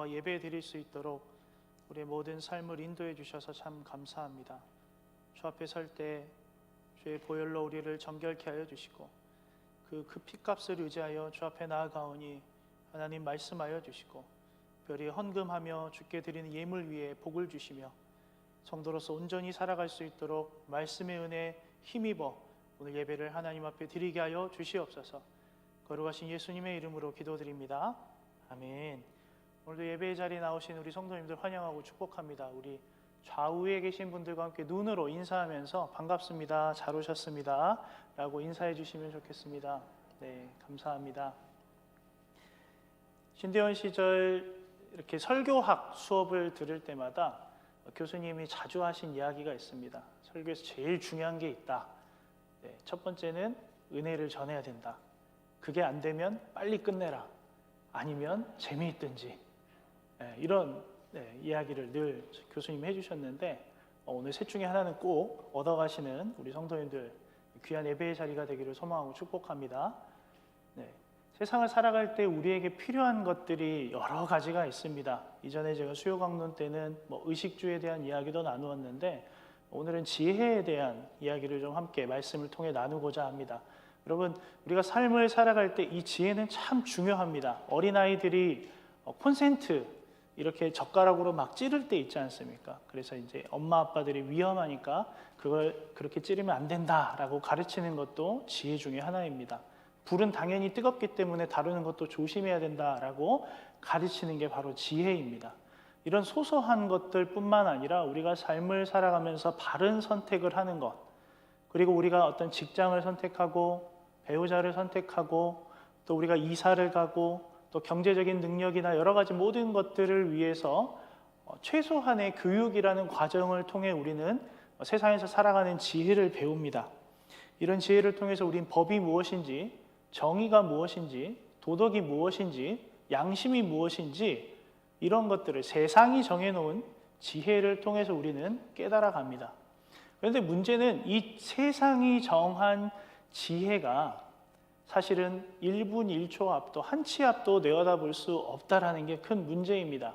나와 예배 드릴 수 있도록 우리의 모든 삶을 인도해 주셔서 참 감사합니다. 주 앞에 설 때 주의 보혈로 우리를 정결케 하여 주시고 그 피값을 의지하여 주 앞에 나아가오니 하나님 말씀하여 주시고 별이 헌금하며 주께 드리는 예물 위에 복을 주시며 성도로서 온전히 살아갈 수 있도록 말씀의 은혜에 힘입어 오늘 예배를 하나님 앞에 드리게 하여 주시옵소서. 거룩하신 예수님의 이름으로 기도드립니다. 아멘. 오늘도 예배의 자리에 나오신 우리 성도님들 환영하고 축복합니다. 우리 좌우에 계신 분들과 함께 눈으로 인사하면서 반갑습니다, 잘 오셨습니다 라고 인사해 주시면 좋겠습니다. 네, 감사합니다. 신대원 시절 이렇게 설교학 수업을 들을 때마다 교수님이 자주 하신 이야기가 있습니다. 설교에서 제일 중요한 게 있다. 네, 첫 번째는 은혜를 전해야 된다. 그게 안 되면 빨리 끝내라. 아니면 재미있든지. 네, 이런 이야기를 늘 교수님이 해주셨는데 오늘 셋 중에 하나는 꼭 얻어가시는 우리 성도님들 귀한 예배의 자리가 되기를 소망하고 축복합니다. 네, 세상을 살아갈 때 우리에게 필요한 것들이 여러 가지가 있습니다. 이전에 제가 수요 강론 때는 의식주에 대한 이야기도 나누었는데 오늘은 지혜에 대한 이야기를 좀 함께 말씀을 통해 나누고자 합니다. 여러분, 우리가 삶을 살아갈 때 이 지혜는 참 중요합니다. 어린아이들이 콘센트 이렇게 젓가락으로 막 찌를 때 있지 않습니까? 그래서 이제 엄마 아빠들이 위험하니까 그걸 그렇게 찌르면 안 된다라고 가르치는 것도 지혜 중에 하나입니다. 불은 당연히 뜨겁기 때문에 다루는 것도 조심해야 된다라고 가르치는 게 바로 지혜입니다. 이런 소소한 것들뿐만 아니라 우리가 삶을 살아가면서 바른 선택을 하는 것, 그리고 우리가 어떤 직장을 선택하고 배우자를 선택하고 또 우리가 이사를 가고 또 경제적인 능력이나 여러 가지 모든 것들을 위해서 최소한의 교육이라는 과정을 통해 우리는 세상에서 살아가는 지혜를 배웁니다. 이런 지혜를 통해서 우리는 법이 무엇인지, 정의가 무엇인지, 도덕이 무엇인지, 양심이 무엇인지 이런 것들을 세상이 정해놓은 지혜를 통해서 우리는 깨달아 갑니다. 그런데 문제는 이 세상이 정한 지혜가 사실은 1분 1초 앞도 한 치 앞도 내어다볼 수 없다라는 게 큰 문제입니다.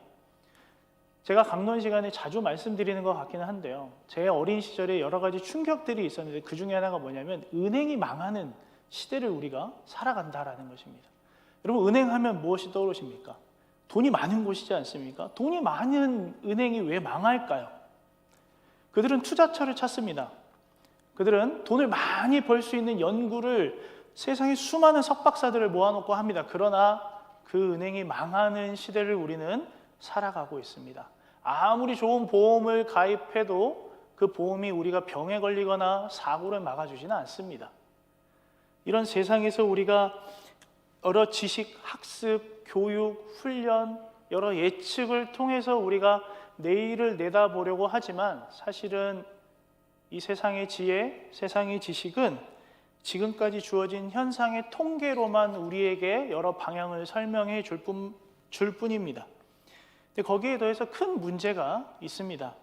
제가 강론 시간에 자주 말씀드리는 것 같기는 한데요. 제 어린 시절에 여러 가지 충격들이 있었는데 그 중에 하나가 뭐냐면 은행이 망하는 시대를 우리가 살아간다라는 것입니다. 여러분, 은행하면 무엇이 떠오르십니까? 돈이 많은 곳이지 않습니까? 돈이 많은 은행이 왜 망할까요? 그들은 투자처를 찾습니다. 그들은 돈을 많이 벌 수 있는 연구를 세상에 수많은 석박사들을 모아놓고 합니다. 그러나 그 은행이 망하는 시대를 우리는 살아가고 있습니다. 아무리 좋은 보험을 가입해도 그 보험이 우리가 병에 걸리거나 사고를 막아주지는 않습니다. 이런 세상에서 우리가 여러 지식, 학습, 교육, 훈련, 여러 예측을 통해서 우리가 내일을 내다보려고 하지만 사실은 이 세상의 지혜, 세상의 지식은 지금까지 주어진 현상의 통계로만 우리에게 여러 방향을 설명해 줄 뿐입니다. 근데 거기에 더해서 큰 문제가 있습니다.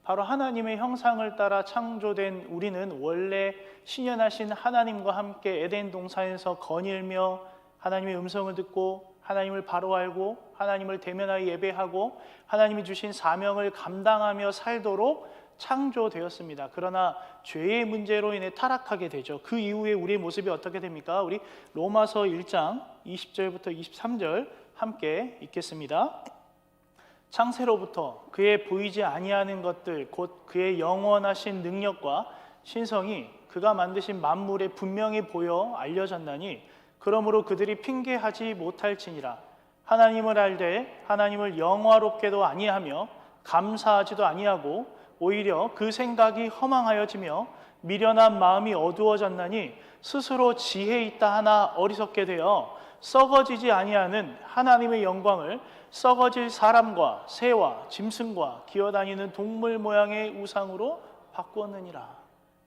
바로 하나님의 형상을 따라 창조된 우리는 원래 신현하신 하나님과 함께 에덴 동산에서 거닐며 하나님의 음성을 듣고 하나님을 바로 알고 하나님을 대면하여 예배하고 하나님이 주신 사명을 감당하며 살도록 창조되었습니다. 그러나 죄의 문제로 인해 타락하게 되죠. 그 이후에 우리의 모습이 어떻게 됩니까? 우리 로마서 1장 20절부터 23절 함께 읽겠습니다. 창세로부터 그의 보이지 아니하는 것들 곧 그의 영원하신 능력과 신성이 그가 만드신 만물에 분명히 보여 알려졌나니 그러므로 그들이 핑계하지 못할지니라. 하나님을 알되 하나님을 영화롭게도 아니하며 감사하지도 아니하고 오히려 그 생각이 허망하여지며 미련한 마음이 어두워졌나니 스스로 지혜 있다 하나 어리석게 되어 썩어지지 아니하는 하나님의 영광을 썩어질 사람과 새와 짐승과 기어다니는 동물 모양의 우상으로 바꾸었느니라.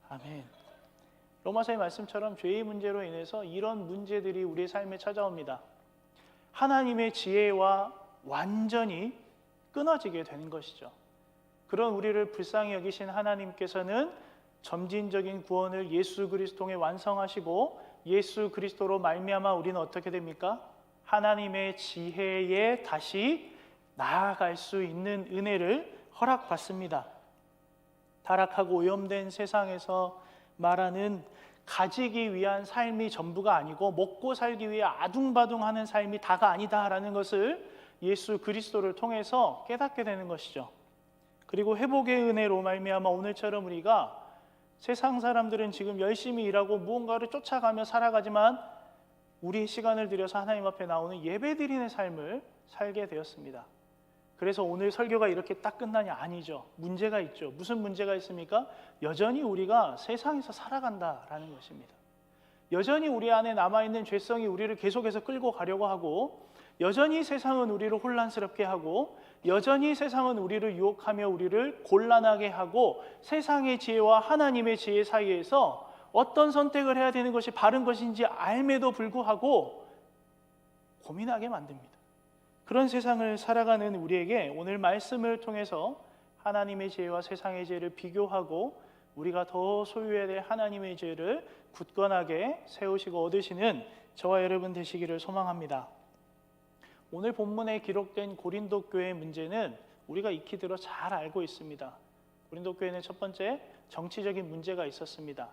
아멘. 로마서의 말씀처럼 죄의 문제로 인해서 이런 문제들이 우리의 삶에 찾아옵니다. 하나님의 지혜와 완전히 끊어지게 되는 것이죠. 그런 우리를 불쌍히 여기신 하나님께서는 점진적인 구원을 예수 그리스도 통해 완성하시고 예수 그리스도로 말미암아 우리는 어떻게 됩니까? 하나님의 지혜에 다시 나아갈 수 있는 은혜를 허락받습니다. 타락하고 오염된 세상에서 말하는 가지기 위한 삶이 전부가 아니고 먹고 살기 위해 아둥바둥하는 삶이 다가 아니다라는 것을 예수 그리스도를 통해서 깨닫게 되는 것이죠. 그리고 회복의 은혜로 말미암아 오늘처럼 우리가 세상 사람들은 지금 열심히 일하고 무언가를 쫓아가며 살아가지만 우리의 시간을 들여서 하나님 앞에 나오는 예배드리는 삶을 살게 되었습니다. 그래서 오늘 설교가 이렇게 딱 끝나냐? 아니죠. 문제가 있죠. 무슨 문제가 있습니까? 여전히 우리가 세상에서 살아간다라는 것입니다. 여전히 우리 안에 남아있는 죄성이 우리를 계속해서 끌고 가려고 하고, 여전히 세상은 우리를 혼란스럽게 하고, 여전히 세상은 우리를 유혹하며 우리를 곤란하게 하고, 세상의 지혜와 하나님의 지혜 사이에서 어떤 선택을 해야 되는 것이 바른 것인지 알매도 불구하고 고민하게 만듭니다. 그런 세상을 살아가는 우리에게 오늘 말씀을 통해서 하나님의 지혜와 세상의 지혜를 비교하고 우리가 더 소유해야 될 하나님의 지혜를 굳건하게 세우시고 얻으시는 저와 여러분 되시기를 소망합니다. 오늘 본문에 기록된 고린도 교회의 문제는 우리가 익히 들어 잘 알고 있습니다. 고린도 교회는 첫 번째 정치적인 문제가 있었습니다.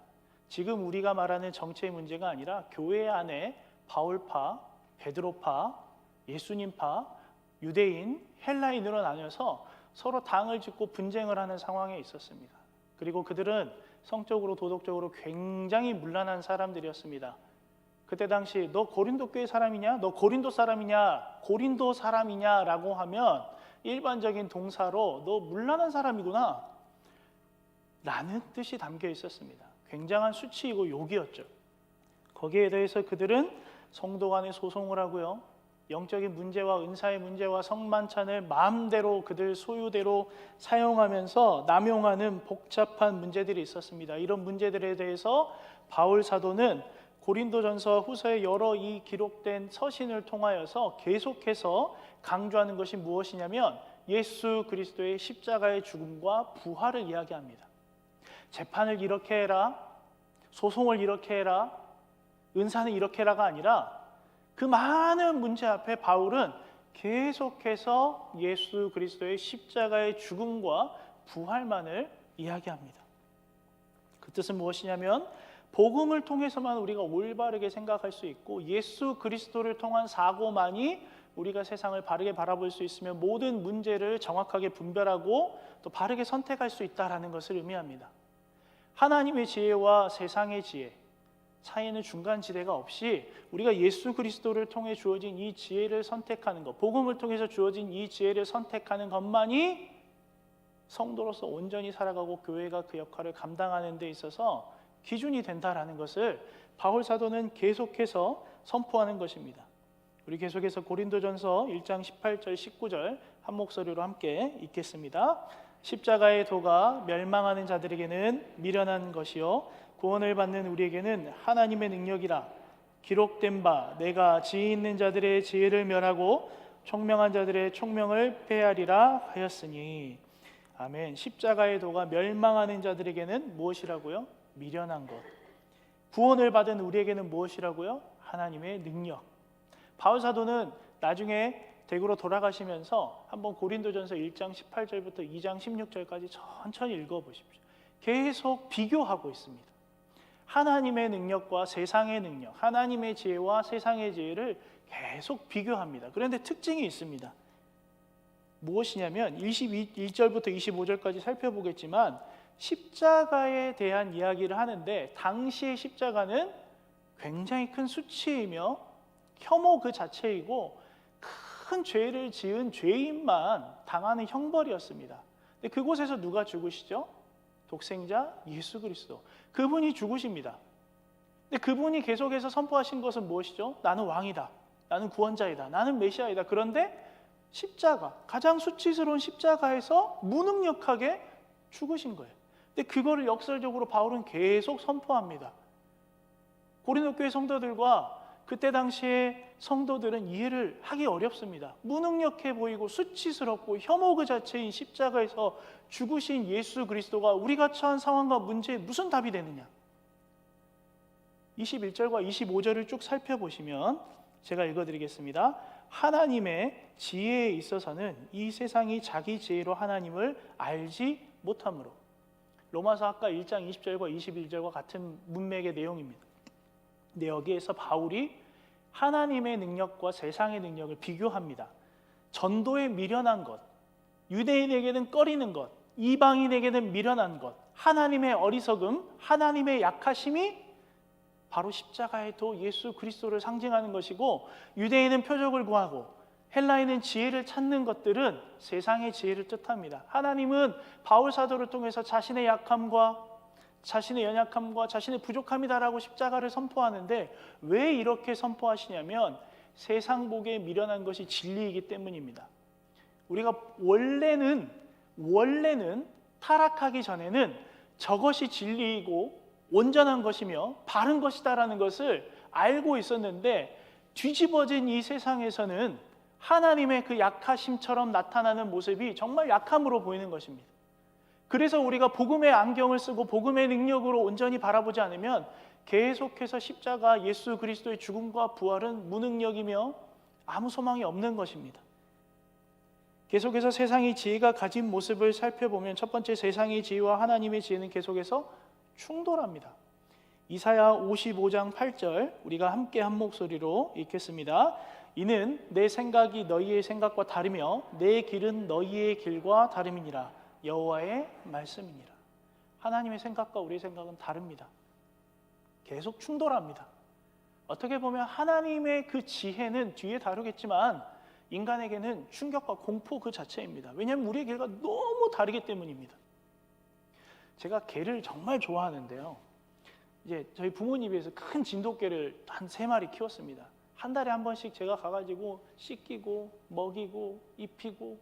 지금 우리가 말하는 정치의 문제가 아니라 교회 안에 바울파, 베드로파, 예수님파, 유대인, 헬라인으로 나뉘어서 서로 당을 짓고 분쟁을 하는 상황에 있었습니다. 그리고 그들은 성적으로 도덕적으로 굉장히 문란한 사람들이었습니다. 그때 당시 너 고린도 교회 사람이냐? 너 고린도 사람이냐? 고린도 사람이냐라고 하면 일반적인 동사로 너 문란한 사람이구나 라는 뜻이 담겨 있었습니다. 굉장한 수치이고 욕이었죠. 거기에 대해서 그들은 성도 간에 소송을 하고요, 영적인 문제와 은사의 문제와 성만찬을 마음대로 그들 소유대로 사용하면서 남용하는 복잡한 문제들이 있었습니다. 이런 문제들에 대해서 바울 사도는 고린도전서 후서의 여러 이 기록된 서신을 통하여서 계속해서 강조하는 것이 무엇이냐면 예수 그리스도의 십자가의 죽음과 부활을 이야기합니다. 재판을 이렇게 해라, 소송을 이렇게 해라, 은사는 이렇게 해라가 아니라 그 많은 문제 앞에 바울은 계속해서 예수 그리스도의 십자가의 죽음과 부활만을 이야기합니다. 그 뜻은 무엇이냐면 복음을 통해서만 우리가 올바르게 생각할 수 있고 예수 그리스도를 통한 사고만이 우리가 세상을 바르게 바라볼 수 있으며 모든 문제를 정확하게 분별하고 또 바르게 선택할 수 있다는 것을 의미합니다. 하나님의 지혜와 세상의 지혜 사이에는 중간지대가 없이 우리가 예수 그리스도를 통해 주어진 이 지혜를 선택하는 것, 복음을 통해서 주어진 이 지혜를 선택하는 것만이 성도로서 온전히 살아가고 교회가 그 역할을 감당하는 데 있어서 기준이 된다라는 것을 바울 사도는 계속해서 선포하는 것입니다. 우리 계속해서 고린도전서 1장 18절 19절 한 목소리로 함께 읽겠습니다. 십자가의 도가 멸망하는 자들에게는 미련한 것이요 구원을 받는 우리에게는 하나님의 능력이라. 기록된 바 내가 지혜 있는 자들의 지혜를 멸하고 총명한 자들의 총명을 폐하리라 하였으니. 아멘. 십자가의 도가 멸망하는 자들에게는 무엇이라고요? 미련한 것. 구원을 받은 우리에게는 무엇이라고요? 하나님의 능력. 바울 사도는 나중에 대구로 돌아가시면서 한번 고린도전서 1장 18절부터 2장 16절까지 천천히 읽어보십시오. 계속 비교하고 있습니다. 하나님의 능력과 세상의 능력, 하나님의 지혜와 세상의 지혜를 계속 비교합니다. 그런데 특징이 있습니다. 무엇이냐면 21절부터 25절까지 살펴보겠지만 십자가에 대한 이야기를 하는데 당시의 십자가는 굉장히 큰 수치이며 혐오 그 자체이고 큰 죄를 지은 죄인만 당하는 형벌이었습니다. 근데 그곳에서 누가 죽으시죠? 독생자 예수 그리스도. 그분이 죽으십니다. 근데 그분이 계속해서 선포하신 것은 무엇이죠? 나는 왕이다. 나는 구원자이다. 나는 메시아이다. 그런데 십자가, 가장 수치스러운 십자가에서 무능력하게 죽으신 거예요. 근데 그거를 역설적으로 바울은 계속 선포합니다. 고린도 교회 성도들과 그때 당시에 성도들은 이해를 하기 어렵습니다. 무능력해 보이고 수치스럽고 혐오 그 자체인 십자가에서 죽으신 예수 그리스도가 우리가 처한 상황과 문제에 무슨 답이 되느냐? 21절과 25절을 쭉 살펴보시면 제가 읽어드리겠습니다. 하나님의 지혜에 있어서는 이 세상이 자기 지혜로 하나님을 알지 못하므로. 로마서 아까 1장 20절과 21절과 같은 문맥의 내용입니다. 근데 여기에서 바울이 하나님의 능력과 세상의 능력을 비교합니다. 전도에 미련한 것, 유대인에게는 꺼리는 것, 이방인에게는 미련한 것, 하나님의 어리석음, 하나님의 약하심이 바로 십자가의 도 예수 그리스도를 상징하는 것이고, 유대인은 표적을 구하고 헬라인은 지혜를 찾는 것들은 세상의 지혜를 뜻합니다. 하나님은 바울 사도를 통해서 자신의 약함과 자신의 연약함과 자신의 부족함이다라고 십자가를 선포하는데, 왜 이렇게 선포하시냐면 세상 보기에 미련한 것이 진리이기 때문입니다. 우리가 원래는 타락하기 전에는 저것이 진리이고 온전한 것이며 바른 것이다라는 것을 알고 있었는데, 뒤집어진 이 세상에서는 하나님의 그 약하심처럼 나타나는 모습이 정말 약함으로 보이는 것입니다. 그래서 우리가 복음의 안경을 쓰고 복음의 능력으로 온전히 바라보지 않으면 계속해서 십자가 예수 그리스도의 죽음과 부활은 무능력이며 아무 소망이 없는 것입니다. 계속해서 세상의 지혜가 가진 모습을 살펴보면, 첫 번째, 세상의 지혜와 하나님의 지혜는 계속해서 충돌합니다. 이사야 55장 8절 우리가 함께 한 목소리로 읽겠습니다. 이는 내 생각이 너희의 생각과 다르며 내 길은 너희의 길과 다름이니라. 여호와의 말씀이니라. 하나님의 생각과 우리의 생각은 다릅니다. 계속 충돌합니다. 어떻게 보면 하나님의 그 지혜는 뒤에 다루겠지만 인간에게는 충격과 공포 그 자체입니다. 왜냐하면 우리의 길과 너무 다르기 때문입니다. 제가 개를 정말 좋아하는데요, 이제 저희 부모님 위해서 큰 진돗개를 한 3마리 키웠습니다. 한 달에 한 번씩 제가 가가지고 씻기고 먹이고 입히고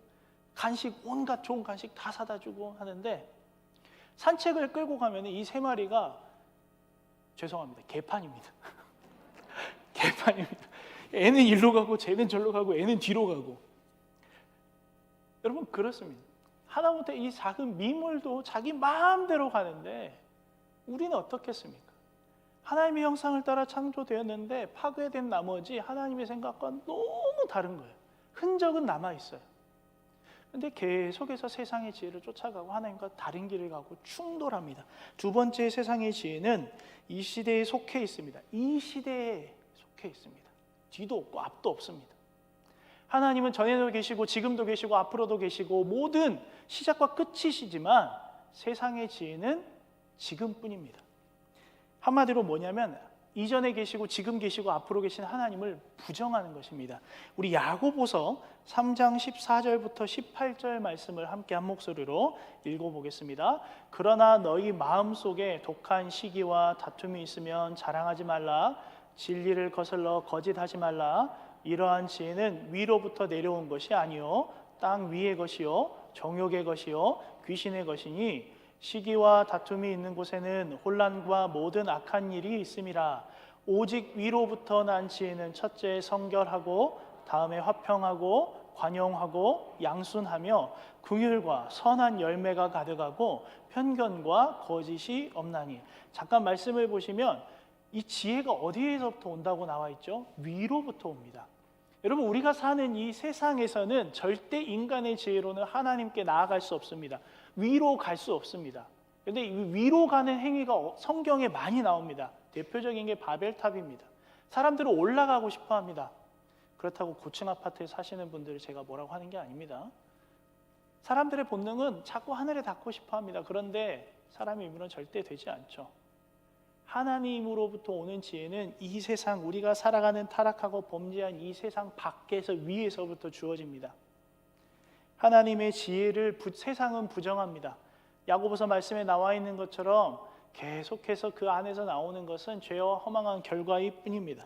간식, 온갖 좋은 간식 다 사다 주고 하는데, 산책을 끌고 가면 이 3마리가, 죄송합니다, 개판입니다. 개판입니다. 애는 일로 가고 쟤는 절로 가고 애는 뒤로 가고. 여러분, 그렇습니다. 하다못해 이 작은 미물도 자기 마음대로 가는데 우리는 어떻겠습니까? 하나님의 형상을 따라 창조되었는데 파괴된 나머지 하나님의 생각과 너무 다른 거예요. 흔적은 남아있어요. 근데 계속해서 세상의 지혜를 쫓아가고 하나님과 다른 길을 가고 충돌합니다. 두 번째, 세상의 지혜는 이 시대에 속해 있습니다. 이 시대에 속해 있습니다. 뒤도 없고 앞도 없습니다. 하나님은 전에도 계시고 지금도 계시고 앞으로도 계시고 모든 시작과 끝이시지만 세상의 지혜는 지금뿐입니다. 한마디로 뭐냐면 이전에 계시고 지금 계시고 앞으로 계신 하나님을 부정하는 것입니다. 우리 야고보서 3장 14절부터 18절 말씀을 함께 한 목소리로 읽어보겠습니다. 그러나 너희 마음속에 독한 시기와 다툼이 있으면 자랑하지 말라. 진리를 거슬러 거짓하지 말라. 이러한 지혜는 위로부터 내려온 것이 아니요 땅 위의 것이요 정욕의 것이요 귀신의 것이니 시기와 다툼이 있는 곳에는 혼란과 모든 악한 일이 있음이라. 오직 위로부터 난 지혜는 첫째 성결하고 다음에 화평하고 관용하고 양순하며 긍휼과 선한 열매가 가득하고 편견과 거짓이 없나니. 잠깐 말씀을 보시면 이 지혜가 어디에서부터 온다고 나와 있죠? 위로부터 옵니다. 여러분, 우리가 사는 이 세상에서는 절대 인간의 지혜로는 하나님께 나아갈 수 없습니다. 위로 갈 수 없습니다. 그런데 위로 가는 행위가 성경에 많이 나옵니다. 대표적인 게 바벨탑입니다. 사람들은 올라가고 싶어 합니다. 그렇다고 고층 아파트에 사시는 분들을 제가 뭐라고 하는 게 아닙니다. 사람들의 본능은 자꾸 하늘에 닿고 싶어 합니다. 그런데 사람의 의무는 절대 되지 않죠. 하나님으로부터 오는 지혜는 이 세상, 우리가 살아가는 타락하고 범죄한 이 세상 밖에서, 위에서부터 주어집니다. 하나님의 지혜를 세상은 부정합니다. 야고보서 말씀에 나와 있는 것처럼 계속해서 그 안에서 나오는 것은 죄와 허망한 결과일 뿐입니다.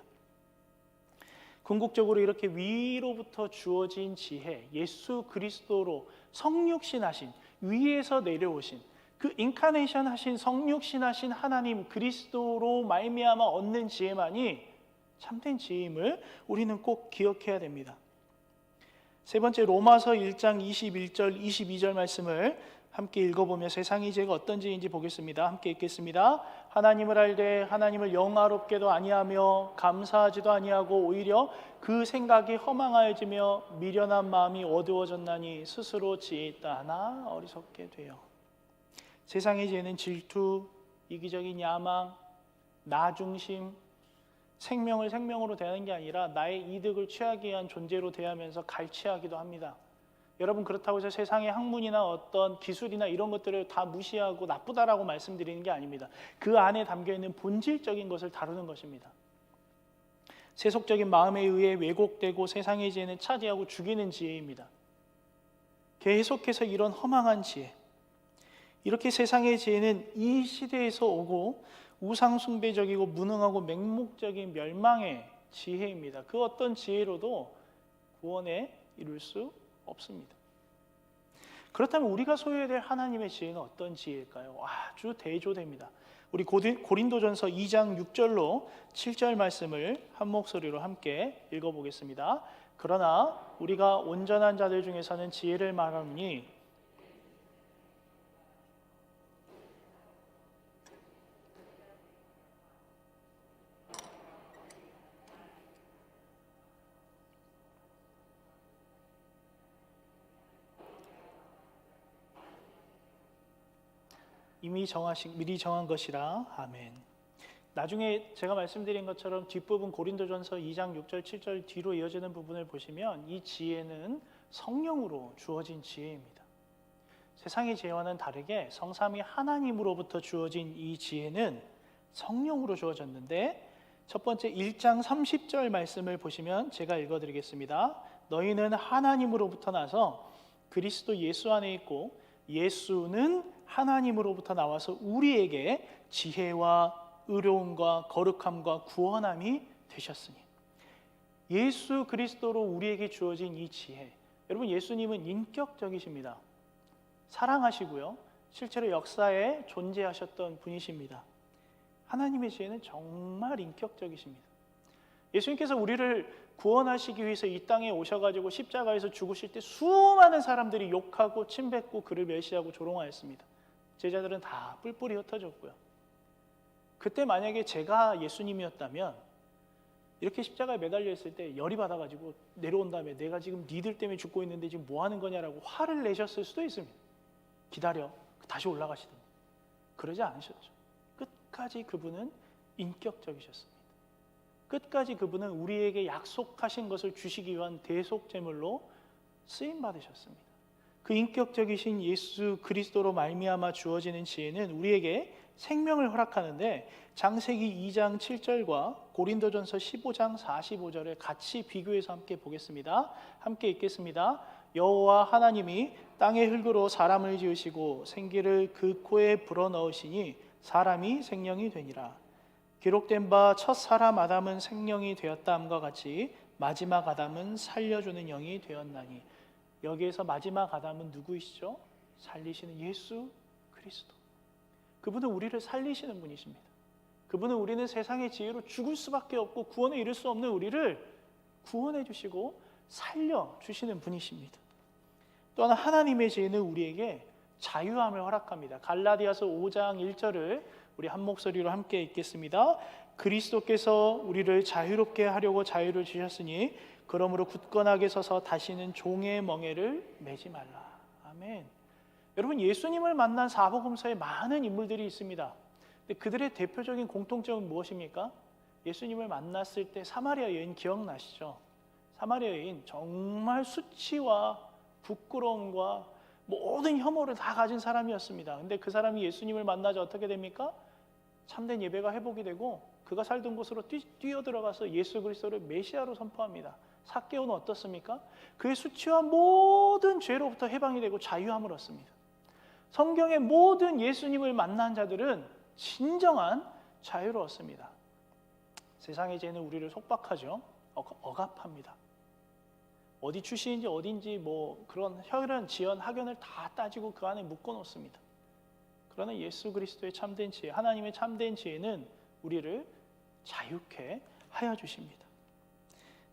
궁극적으로 이렇게 위로부터 주어진 지혜, 예수 그리스도로 성육신하신, 위에서 내려오신 그 인카네이션 하신, 성육신하신 하나님 그리스도로 말미암아 얻는 지혜만이 참된 지혜임을 우리는 꼭 기억해야 됩니다. 세 번째, 로마서 1장 21절 22절 말씀을 함께 읽어보며 세상의 지혜가 어떤 지혜인지 보겠습니다. 함께 읽겠습니다. 하나님을 알되 하나님을 영화롭게도 아니하며 감사하지도 아니하고 오히려 그 생각이 허망하여지며 미련한 마음이 어두워졌나니 스스로 지혜 있다 하나 어리석게 되어. 세상의 지혜는 질투, 이기적인 야망, 나 중심, 생명을 생명으로 대하는 게 아니라 나의 이득을 취하기 위한 존재로 대하면서 갈취하기도 합니다. 여러분, 그렇다고 해서 세상의 학문이나 어떤 기술이나 이런 것들을 다 무시하고 나쁘다라고 말씀드리는 게 아닙니다. 그 안에 담겨있는 본질적인 것을 다루는 것입니다. 세속적인 마음에 의해 왜곡되고 세상의 지혜는 차지하고 죽이는 지혜입니다. 계속해서 이런 허망한 지혜, 이렇게 세상의 지혜는 이 시대에서 오고 우상숭배적이고 무능하고 맹목적인 멸망의 지혜입니다. 그 어떤 지혜로도 구원에 이룰 수 없습니다. 그렇다면 우리가 소유해야 될 하나님의 지혜는 어떤 지혜일까요? 아주 대조됩니다. 우리 고린도전서 2장 6절로 7절 말씀을 한 목소리로 함께 읽어보겠습니다. 그러나 우리가 온전한 자들 중에서는 지혜를 말하노니 미리 정한 것이라. 아멘. 나중에 제가 말씀드린 것처럼 뒷부분 고린도전서 2장 6절 7절 뒤로 이어지는 부분을 보시면 이 지혜는 성령으로 주어진 지혜입니다. 세상의 지혜와는 다르게 성삼위 하나님으로부터 주어진 이 지혜는 성령으로 주어졌는데, 첫 번째 1장 30절 말씀을 보시면 제가 읽어드리겠습니다. 너희는 하나님으로부터 나서 그리스도 예수 안에 있고 예수는 하나님으로부터 나와서 우리에게 지혜와 의로움과 거룩함과 구원함이 되셨으니. 예수 그리스도로 우리에게 주어진 이 지혜, 여러분, 예수님은 인격적이십니다. 사랑하시고요, 실제로 역사에 존재하셨던 분이십니다. 하나님의 지혜는 정말 인격적이십니다. 예수님께서 우리를 구원하시기 위해서 이 땅에 오셔가지고 십자가에서 죽으실 때 수많은 사람들이 욕하고 침뱉고 그를 멸시하고 조롱하였습니다. 제자들은 다 뿔뿔이 흩어졌고요. 그때 만약에 제가 예수님이었다면 이렇게 십자가에 매달려 있을 때 열이 받아가지고 내려온 다음에 내가 지금 니들 때문에 죽고 있는데 지금 뭐 하는 거냐라고 화를 내셨을 수도 있습니다. 기다려, 다시 올라가시더니. 그러지 않으셨죠. 끝까지 그분은 인격적이셨습니다. 끝까지 그분은 우리에게 약속하신 것을 주시기 위한 대속제물로 쓰임받으셨습니다. 그 인격적이신 예수 그리스도로 말미암아 주어지는 지혜는 우리에게 생명을 허락하는데, 창세기 2장 7절과 고린도전서 15장 45절을 같이 비교해서 함께 보겠습니다. 함께 읽겠습니다. 여호와 하나님이 땅의 흙으로 사람을 지으시고 생기를 그 코에 불어넣으시니 사람이 생명이 되니라. 기록된 바 첫 사람 아담은 생명이 되었다함과 같이 마지막 아담은 살려주는 영이 되었나니. 여기에서 마지막 아담은 누구이시죠? 살리시는 예수 그리스도. 그분은 우리를 살리시는 분이십니다. 그분은 우리는 세상의 지혜로 죽을 수밖에 없고 구원에 이를 수 없는 우리를 구원해 주시고 살려주시는 분이십니다. 또 하나, 하나님의 지혜는 우리에게 자유함을 허락합니다. 갈라디아서 5장 1절을 우리 한 목소리로 함께 읽겠습니다. 그리스도께서 우리를 자유롭게 하려고 자유를 주셨으니 그러므로 굳건하게 서서 다시는 종의 멍에를 매지 말라. 아멘. 여러분, 예수님을 만난 사복음서에 많은 인물들이 있습니다. 근데 그들의 대표적인 공통점은 무엇입니까? 예수님을 만났을 때 사마리아 여인 기억나시죠? 사마리아 여인 정말 수치와 부끄러움과 모든 혐오를 다 가진 사람이었습니다. 근데 그 사람이 예수님을 만나자 어떻게 됩니까? 참된 예배가 회복이 되고 그가 살던 곳으로 뛰어들어가서 예수 그리스도를 메시아로 선포합니다. 삭개오는 어떻습니까? 그의 수치와 모든 죄로부터 해방이 되고 자유함을 얻습니다. 성경의 모든 예수님을 만난 자들은 진정한 자유를 얻습니다. 세상의 죄는 우리를 속박하죠. 억압합니다. 어디 출신인지 어딘지 뭐 그런 혈연, 지연, 학연을 다 따지고 그 안에 묶어놓습니다. 그러나 예수 그리스도의 참된 지혜, 하나님의 참된 지혜는 우리를 자유케 하여 주십니다.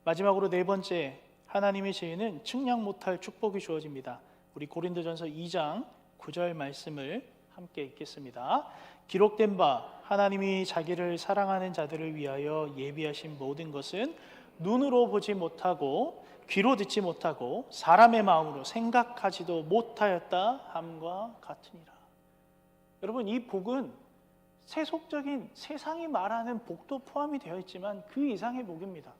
마지막으로 네 번째, 하나님의 지혜는 측량 못할 축복이 주어집니다. 우리 고린도전서 2장 9절 말씀을 함께 읽겠습니다. 기록된 바 하나님이 자기를 사랑하는 자들을 위하여 예비하신 모든 것은 눈으로 보지 못하고 귀로 듣지 못하고 사람의 마음으로 생각하지도 못하였다 함과 같으니라. 여러분, 이 복은 세속적인 세상이 말하는 복도 포함이 되어 있지만 그 이상의 복입니다.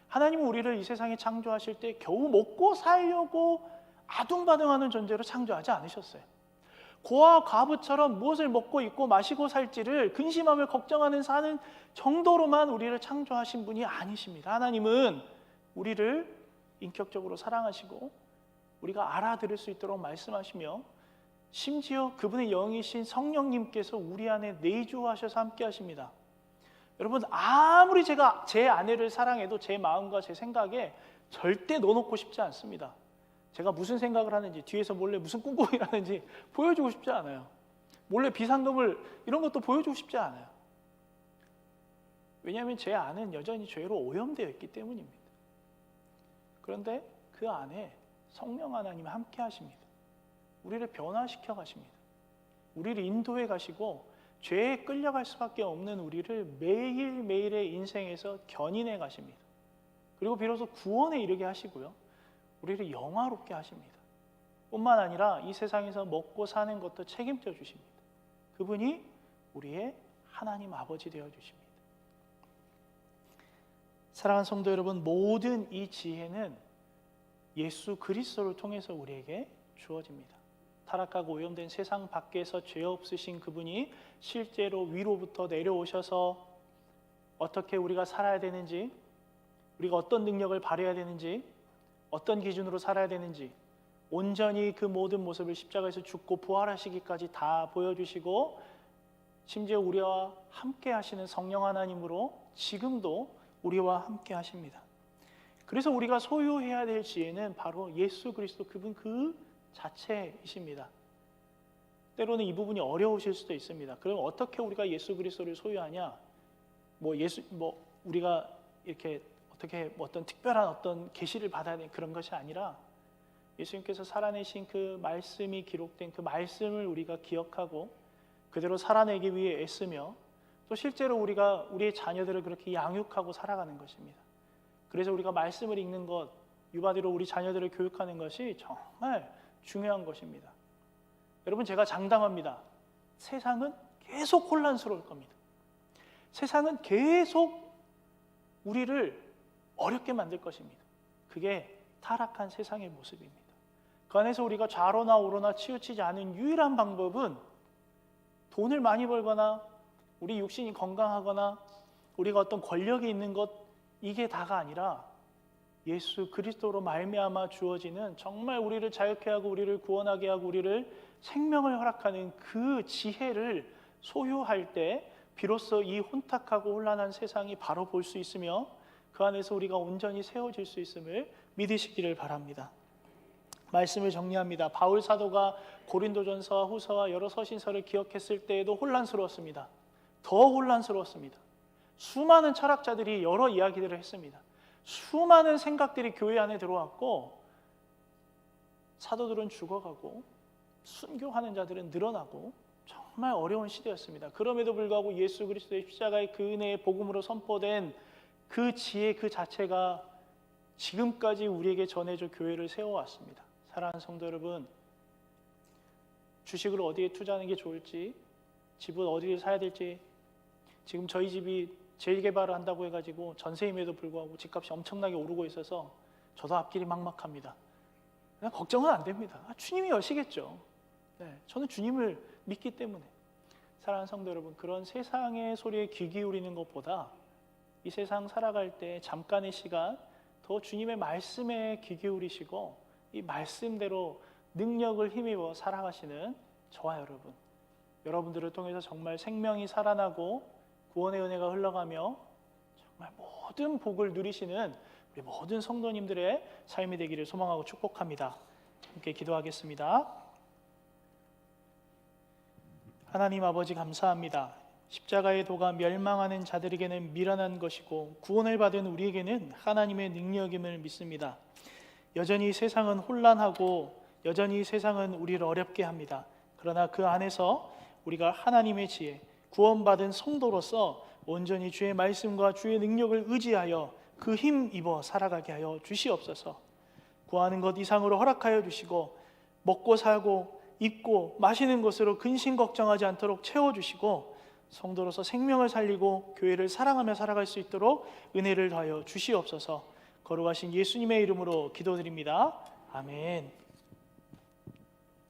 하나님은 우리를 이 세상에 창조하실 때 겨우 먹고 살려고 아둥바둥하는 존재로 창조하지 않으셨어요. 고아와 과부처럼 무엇을 먹고 입고 마시고 살지를 근심하며 걱정하는 사는 정도로만 우리를 창조하신 분이 아니십니다. 하나님은 우리를 인격적으로 사랑하시고 우리가 알아들을 수 있도록 말씀하시며 심지어 그분의 영이신 성령님께서 우리 안에 내주하셔서 함께 하십니다. 여러분, 아무리 제가 제 아내를 사랑해도 제 마음과 제 생각에 절대 넣어놓고 싶지 않습니다. 제가 무슨 생각을 하는지, 뒤에서 몰래 무슨 꿍꿍이를 하는지 보여주고 싶지 않아요. 몰래 비상금을 이런 것도 보여주고 싶지 않아요. 왜냐하면 제 안은 여전히 죄로 오염되어 있기 때문입니다. 그런데 그 안에 성령 하나님이 함께 하십니다. 우리를 변화시켜 가십니다. 우리를 인도해 가시고 죄에 끌려갈 수밖에 없는 우리를 매일매일의 인생에서 견인해 가십니다. 그리고 비로소 구원에 이르게 하시고요, 우리를 영화롭게 하십니다. 뿐만 아니라 이 세상에서 먹고 사는 것도 책임져 주십니다. 그분이 우리의 하나님 아버지 되어 주십니다. 사랑하는 성도 여러분, 모든 이 지혜는 예수 그리스도를 통해서 우리에게 주어집니다. 타락하고 오염된 세상 밖에서 죄 없으신 그분이 실제로 위로부터 내려오셔서 어떻게 우리가 살아야 되는지, 우리가 어떤 능력을 발휘해야 되는지, 어떤 기준으로 살아야 되는지 온전히 그 모든 모습을 십자가에서 죽고 부활하시기까지 다 보여주시고, 심지어 우리와 함께 하시는 성령 하나님으로 지금도 우리와 함께 하십니다. 그래서 우리가 소유해야 될 지혜는 바로 예수 그리스도 그분 그 자체이십니다. 때로는 이 부분이 어려우실 수도 있습니다. 그럼 어떻게 우리가 예수 그리스도를 소유하냐? 우리가 이렇게 어떻게 어떤 특별한 어떤 계시를 받아야 되는 그런 것이 아니라, 예수님께서 살아내신 그 말씀이 기록된 그 말씀을 우리가 기억하고 그대로 살아내기 위해 애쓰며, 또 실제로 우리가 우리의 자녀들을 그렇게 양육하고 살아가는 것입니다. 그래서 우리가 말씀을 읽는 것, 유바디로 우리 자녀들을 교육하는 것이 정말 중요한 것입니다. 여러분, 제가 장담합니다. 세상은 계속 혼란스러울 겁니다. 세상은 계속 우리를 어렵게 만들 것입니다. 그게 타락한 세상의 모습입니다. 그 안에서 우리가 좌로나 우로나 치우치지 않은 유일한 방법은 돈을 많이 벌거나 우리 육신이 건강하거나 우리가 어떤 권력이 있는 것, 이게 다가 아니라 예수 그리스도로 말미암아 주어지는 정말 우리를 자유케 하고 우리를 구원하게 하고 우리를 생명을 허락하는 그 지혜를 소유할 때 비로소 이 혼탁하고 혼란한 세상이 바로 볼 수 있으며 그 안에서 우리가 온전히 세워질 수 있음을 믿으시기를 바랍니다. 말씀을 정리합니다. 바울 사도가 고린도전서와 후서와 여러 서신서를 기억했을 때에도 혼란스러웠습니다. 더 혼란스러웠습니다. 수많은 철학자들이 여러 이야기들을 했습니다. 수많은 생각들이 교회 안에 들어왔고, 사도들은 죽어가고 순교하는 자들은 늘어나고 정말 어려운 시대였습니다. 그럼에도 불구하고 예수 그리스도의 십자가의 그 은혜의 복음으로 선포된 그 지혜 그 자체가 지금까지 우리에게 전해져 교회를 세워왔습니다. 사랑하는 성도 여러분, 주식을 어디에 투자하는 게 좋을지, 집을 어디에 사야 될지, 지금 저희 집이 재개발을 한다고 해가지고 전세임에도 불구하고 집값이 엄청나게 오르고 있어서 저도 앞길이 막막합니다. 그냥 걱정은 안 됩니다. 주님이 여시겠죠. 네, 저는 주님을 믿기 때문에. 사랑하는 성도 여러분, 그런 세상의 소리에 귀 기울이는 것보다 이 세상 살아갈 때 잠깐의 시간 더 주님의 말씀에 귀 기울이시고 이 말씀대로 능력을 힘입어 살아가시는 저와 여러분, 여러분들을 통해서 정말 생명이 살아나고 구원의 은혜가 흘러가며 정말 모든 복을 누리시는 우리 모든 성도님들의 삶이 되기를 소망하고 축복합니다. 함께 기도하겠습니다. 하나님 아버지, 감사합니다. 십자가의 도가 멸망하는 자들에게는 미련한 것이고 구원을 받은 우리에게는 하나님의 능력임을 믿습니다. 여전히 세상은 혼란하고 여전히 세상은 우리를 어렵게 합니다. 그러나 그 안에서 우리가 하나님의 지혜, 구원받은 성도로서 온전히 주의 말씀과 주의 능력을 의지하여 그 힘 입어 살아가게 하여 주시옵소서. 구하는 것 이상으로 허락하여 주시고 먹고 살고 입고 마시는 것으로 근심 걱정하지 않도록 채워주시고 성도로서 생명을 살리고 교회를 사랑하며 살아갈 수 있도록 은혜를 더하여 주시옵소서. 거룩하신 예수님의 이름으로 기도드립니다. 아멘.